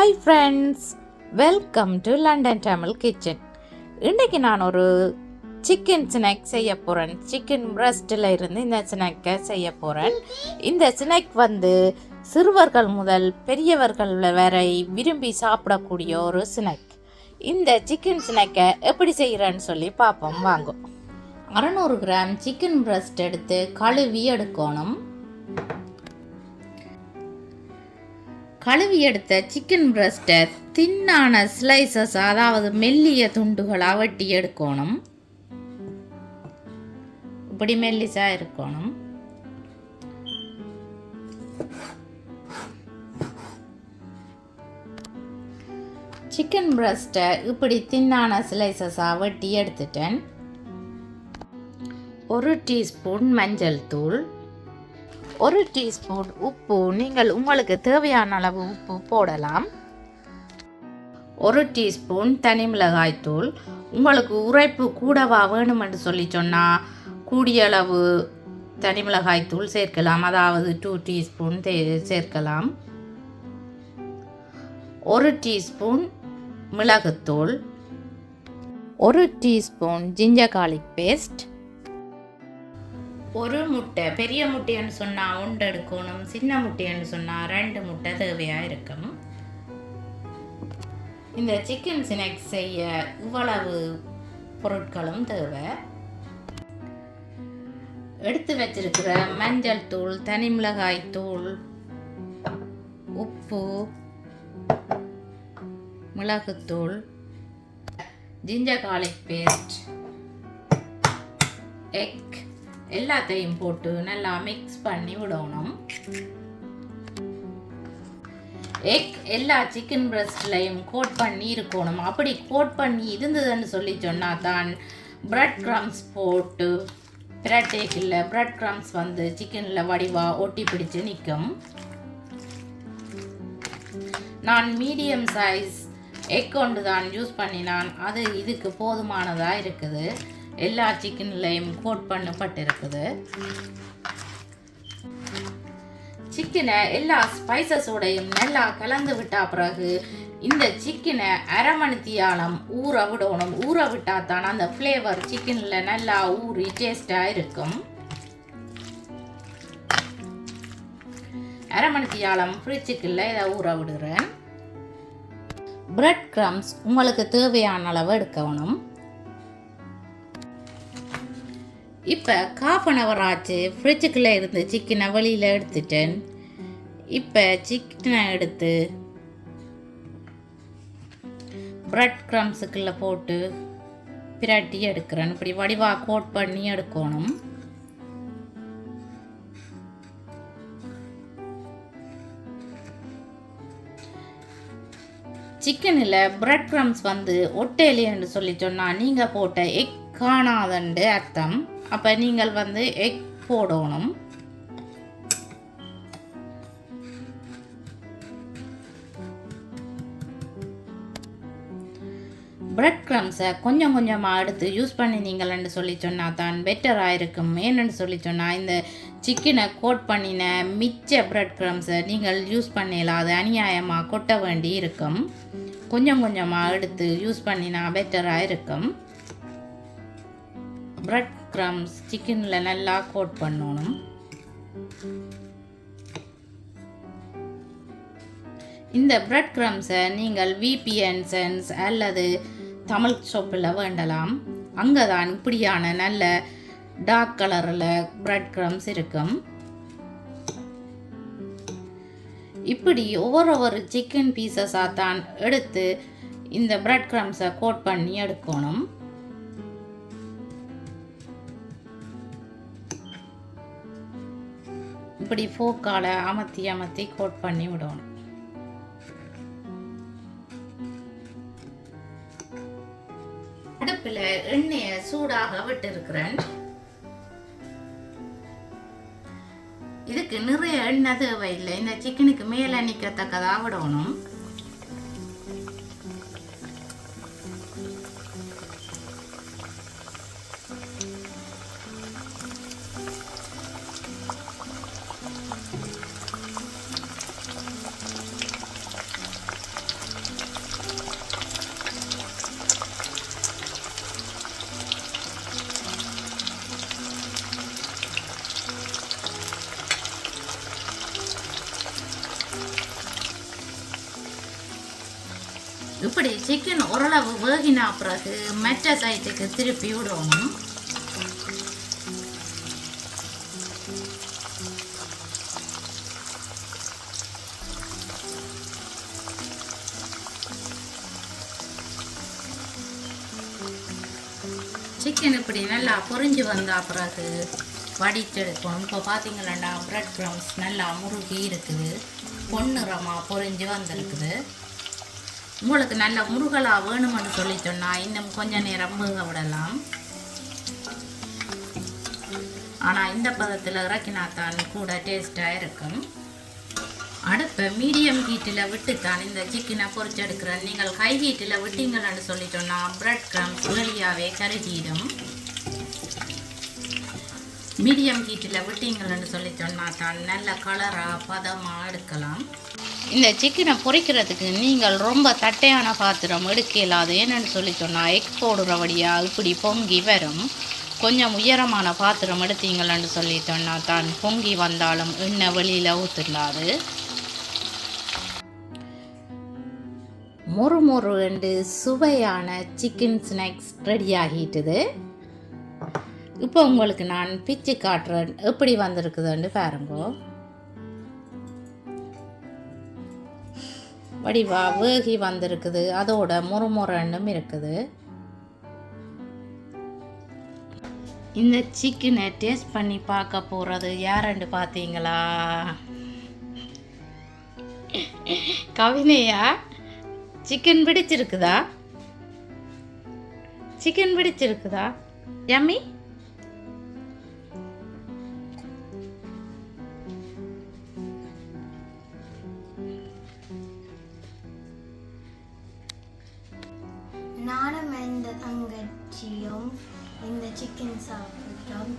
Hi friends, welcome to London Tamil kitchen. இன்றைக்கி நான் ஒரு சிக்கன் ஸ்நாக் செய்ய போகிறேன். சிக்கன் பிரஸ்ட்டில் இருந்து இந்த ஸ்நாக்கை செய்ய போகிறேன். இந்த ஸ்நாக் சிறுவர்கள் முதல் பெரியவர்கள் வரை விரும்பி சாப்பிடக்கூடிய ஒரு ஸ்நாக். இந்த சிக்கன் ஸ்நாக்கை எப்படி செய்கிறேன்னு சொல்லி பார்ப்போம் வாங்க. 600 கிராம் சிக்கன் பிரஸ்ட் எடுத்து கழுவி எடுக்கணும். கழுவி எடுத்த சிக்கன் பிரஸ்ட்டை தின்னான ஸ்லைசஸ், அதாவது மெல்லிய துண்டுகளாக வெட்டி எடுக்கணும். இப்படி மெல்லிசா இருக்கணும். சிக்கன் பிரஸ்ட்டை இப்படி தின்னான ஸ்லைசஸாக வெட்டி எடுத்துட்டேன். 1 டீஸ்பூன் மஞ்சள் தூள், 1 டீஸ்பூன் உப்பு, நீங்கள் உங்களுக்கு தேவையான அளவு உப்பு போடலாம். 1 டீஸ்பூன் தனி மிளகாய் தூள். உங்களுக்கு உரைப்பு கூடவா வேணும் என்று சொல்லி சொன்னால் கூடிய அளவு தனி மிளகாய் தூள் சேர்க்கலாம், அதாவது 2 டீஸ்பூன் சேர்க்கலாம். 1 டீஸ்பூன் மிளகுத்தூள், 1 டீஸ்பூன் ஜிஞ்சர் கார்லிக் பேஸ்ட், 1 முட்டை. பெரிய முட்டைன்னு சொன்னால் 1 எடுக்கணும், சின்ன முட்டைன்னு சொன்னால் 2 முட்டை தேவையாக இருக்கும். இந்த சிக்கன் ஸ்நாக் செய்ய இவ்வளவு பொருட்களும் தேவை. எடுத்து வச்சிருக்கிற மஞ்சள் தூள், தனி மிளகாய் தூள், உப்பு, மிளகுத்தூள், ஜிஞ்சர் கார்லிக் பேஸ்ட், எக் எல்லாத்தையும் போட்டு நல்லா மிக்ஸ் பண்ணி விடணும். எக் எல்லா சிக்கன் பிரஸ்ட்லையும் கோட் பண்ணி இருக்கணும். அப்படி கோட் பண்ணி இருந்ததுன்னு சொல்லி சொன்னால் தான் பிரெட் க்ரம்ஸ் போட்டு பிரட்டேக் இல்லை, பிரெட் க்ரம்ஸ் சிக்கனில் வடிவாக ஒட்டி பிடிச்சு நிற்கும். நான் மீடியம் சைஸ் எக் கொண்டு தான் யூஸ் பண்ணினான். அது இதுக்கு போதுமானதாக இருக்குது. எல்லா சிக்கன்லையும் கோட் பண்ணப்பட்டிருக்குது. சிக்கனை எல்லா ஸ்பைசஸோடையும் நல்லா கலந்து விட்டா பிறகு இந்த சிக்கனை அரை மணித்தியாலம் ஊற விடணும். ஊற விட்டால் தான் அந்த ஃப்ளேவர் சிக்கனில் நல்லா ஊறி டேஸ்டாக இருக்கும். அரை மணித்தியாலம் ஃப்ரிட்ஜுக்குள்ள இதை ஊற விடுறேன். பிரெட் க்ரம்ஸ் உங்களுக்கு தேவையான அளவு எடுக்கணும். இப்போ 1/2 hour ஆச்சு. ஃப்ரிட்ஜுக்குள்ளே இருந்து சிக்கனை வெளியில் எடுத்துட்டேன். இப்போ சிக்கனை எடுத்து பிரெட் க்ரம்ஸுக்குள்ளே போட்டு பிரட்டி எடுக்கிறேன். இப்படி வடிவாக கோட் பண்ணி எடுக்கணும். சிக்கனில் பிரெட் க்ரம்ஸ் ஒட்டையிலேன்னு சொல்லி சொன்னால் நீங்கள் போட்ட எக் காணாதண்டு அர்த்தம். அப்போ நீங்கள் எக் போடணும். பிரெட் க்ரம்ஸை கொஞ்சம் கொஞ்சமாக எடுத்து யூஸ் பண்ணினீங்கள்னு சொல்லி சொன்னால் தான் பெட்டராக இருக்கும். ஏன்னு சொல்லி சொன்னால் இந்த சிக்கனை கோட் பண்ணின மிச்ச பிரெட் க்ரம்ஸை நீங்கள் யூஸ் பண்ணலாம். அது அநியாயமாக கொட்ட வேண்டி இருக்கும். கொஞ்சம் கொஞ்சமாக எடுத்து யூஸ் பண்ணினா பெட்டராக இருக்கும். பிரெட் க்ரம்ஸ் சிக்கனில் நல்லா கோட் பண்ணணும். இந்த பிரெட் க்ரம்ஸை நீங்கள் VPN சென்ஸ் அல்லது தமிழ் ஷாப்பில் வேண்டலாம். அங்கே தான் இப்படியான நல்ல டார்க் கலரில் பிரெட் க்ரம்ஸ் இருக்கும். இப்படி ஒவ்வொரு சிக்கன் பீசஸாக தான் எடுத்து இந்த பிரெட் க்ரம்ஸை கோட் பண்ணி எடுக்கணும். இப்படி ஃபோக்கால் அமர்த்தி கோட் பண்ணி விடணும். அடுப்பில் எண்ணெயை சூடாக விட்டுருக்கிறேன். இதுக்கு நிறைய எண்ணெய் தேவையில்லை. இந்த சிக்கனுக்கு மேலே நிற்கத்தக்கதாக விடணும். இப்படி சிக்கன் ஓரளவு வேகினா பிறகு மற்ற சைட்டுக்கு திருப்பி விடணும். சிக்கன் இப்படி நல்லா பொரிஞ்சு வந்தா பிறகு வடிச்செடுக்கணும். இப்போ பார்த்தீங்களா பிரெட் க்ரம்ஸ் நல்லா முருகி இருக்குது, பொன்னிறமாக பொரிஞ்சு வந்திருக்குது. உங்களுக்கு நல்ல முருகலாக வேணுமென்னு சொல்லி சொன்னால் இன்னும் கொஞ்சம் நேரம் வேக விடலாம். ஆனால் இந்த பதத்தில் இறக்கினாத்தான் கூட டேஸ்ட்டாக இருக்கும். அடுப்பை மீடியம் ஹீட்டில் விட்டுத்தான் இந்த சிக்கனை பொரிச்செடுக்கிறேன். நீங்கள் ஹை ஹீட்டில் விட்டீங்கன்னு சொல்லி சொன்னால் பிரெட் க்ரம்ஸ் வெளியாகவே கருகிடும். மீடியம் ஹீட்டில் விட்டீங்கன்னு சொல்லி சொன்னால் தான் நல்ல கலராக பதமாக எடுக்கலாம். இந்த சிக்கனை பொரிக்கிறதுக்கு நீங்கள் ரொம்ப தட்டையான பாத்திரம் எடுக்க இயலாது. என்னென்னு சொல்லி சொன்னால் எக் போடுறபடியாக இப்படி பொங்கி வரும். கொஞ்சம் உயரமான பாத்திரம் எடுத்தீங்கன்னு சொல்லி சொன்னால் தான் பொங்கி வந்தாலும் எண்ணெய் வெளியில் ஊற்றிடாது. மொறு ரெண்டு சுவையான சிக்கன் ஸ்நாக்ஸ் ரெடி ஆகிட்டுது. இப்போ உங்களுக்கு நான் பிச்சு காட்டுறேன் எப்படி வந்திருக்குதுன்னு பாருங்க. வடிவா வேகி வந்திருக்குது, அதோட முறுமுறன்னும் இருக்குது. இந்த சிக்கனை டேஸ்ட் பண்ணி பார்க்க போகிறது யாருன்னு பார்த்தீங்களா? கவினையா? சிக்கன் பிடிச்சிருக்குதா? சிக்கன் பிடிச்சிருக்குதா யம்மி? நானும் இந்த தங்கச்சியும் இந்த சிக்கன் சாப்பிட்டோம்.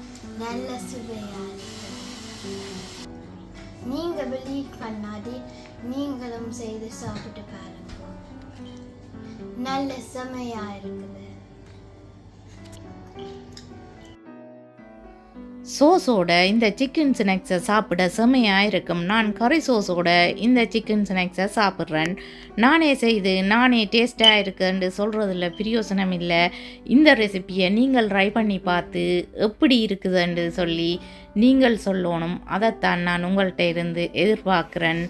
நல்ல சுவையாக இருக்கு. நீங்கள் பிலீவ் பண்ணாதே, நீங்களும் செய்து சாப்பிட்டு பாருங்க. நல்ல செமையாக இருக்குது. சோஸோட இந்த சிக்கன் ஸ்நாக்ஸை சாப்பிட செமையாக இருக்கும். நான் கறி சோஸோட இந்த சிக்கன் ஸ்நாக்ஸை சாப்பிட்றேன். நானே செய்து நானே டேஸ்ட்டாக இருக்குன்னு சொல்கிறதுல பிரயோசனம் இல்லை. இந்த ரெசிப்பியை நீங்கள் ட்ரை பண்ணி பார்த்து எப்படி இருக்குதுன்னு சொல்லி நீங்கள் சொல்லணும். அதைத்தான் நான் உங்கள்கிட்ட இருந்து எதிர்பார்க்குறேன்.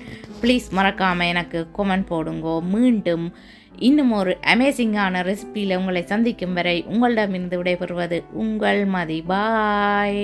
ப்ளீஸ் மறக்காமல் எனக்கு கமெண்ட் போடுங்கோ. மீண்டும் இன்னும் ஒரு அமேசிங்கான ரெசிபியில் உங்களை சந்திக்கும் வரை உங்களிடமிருந்து விடைபெறுவது உங்கள் மதி. பாய்.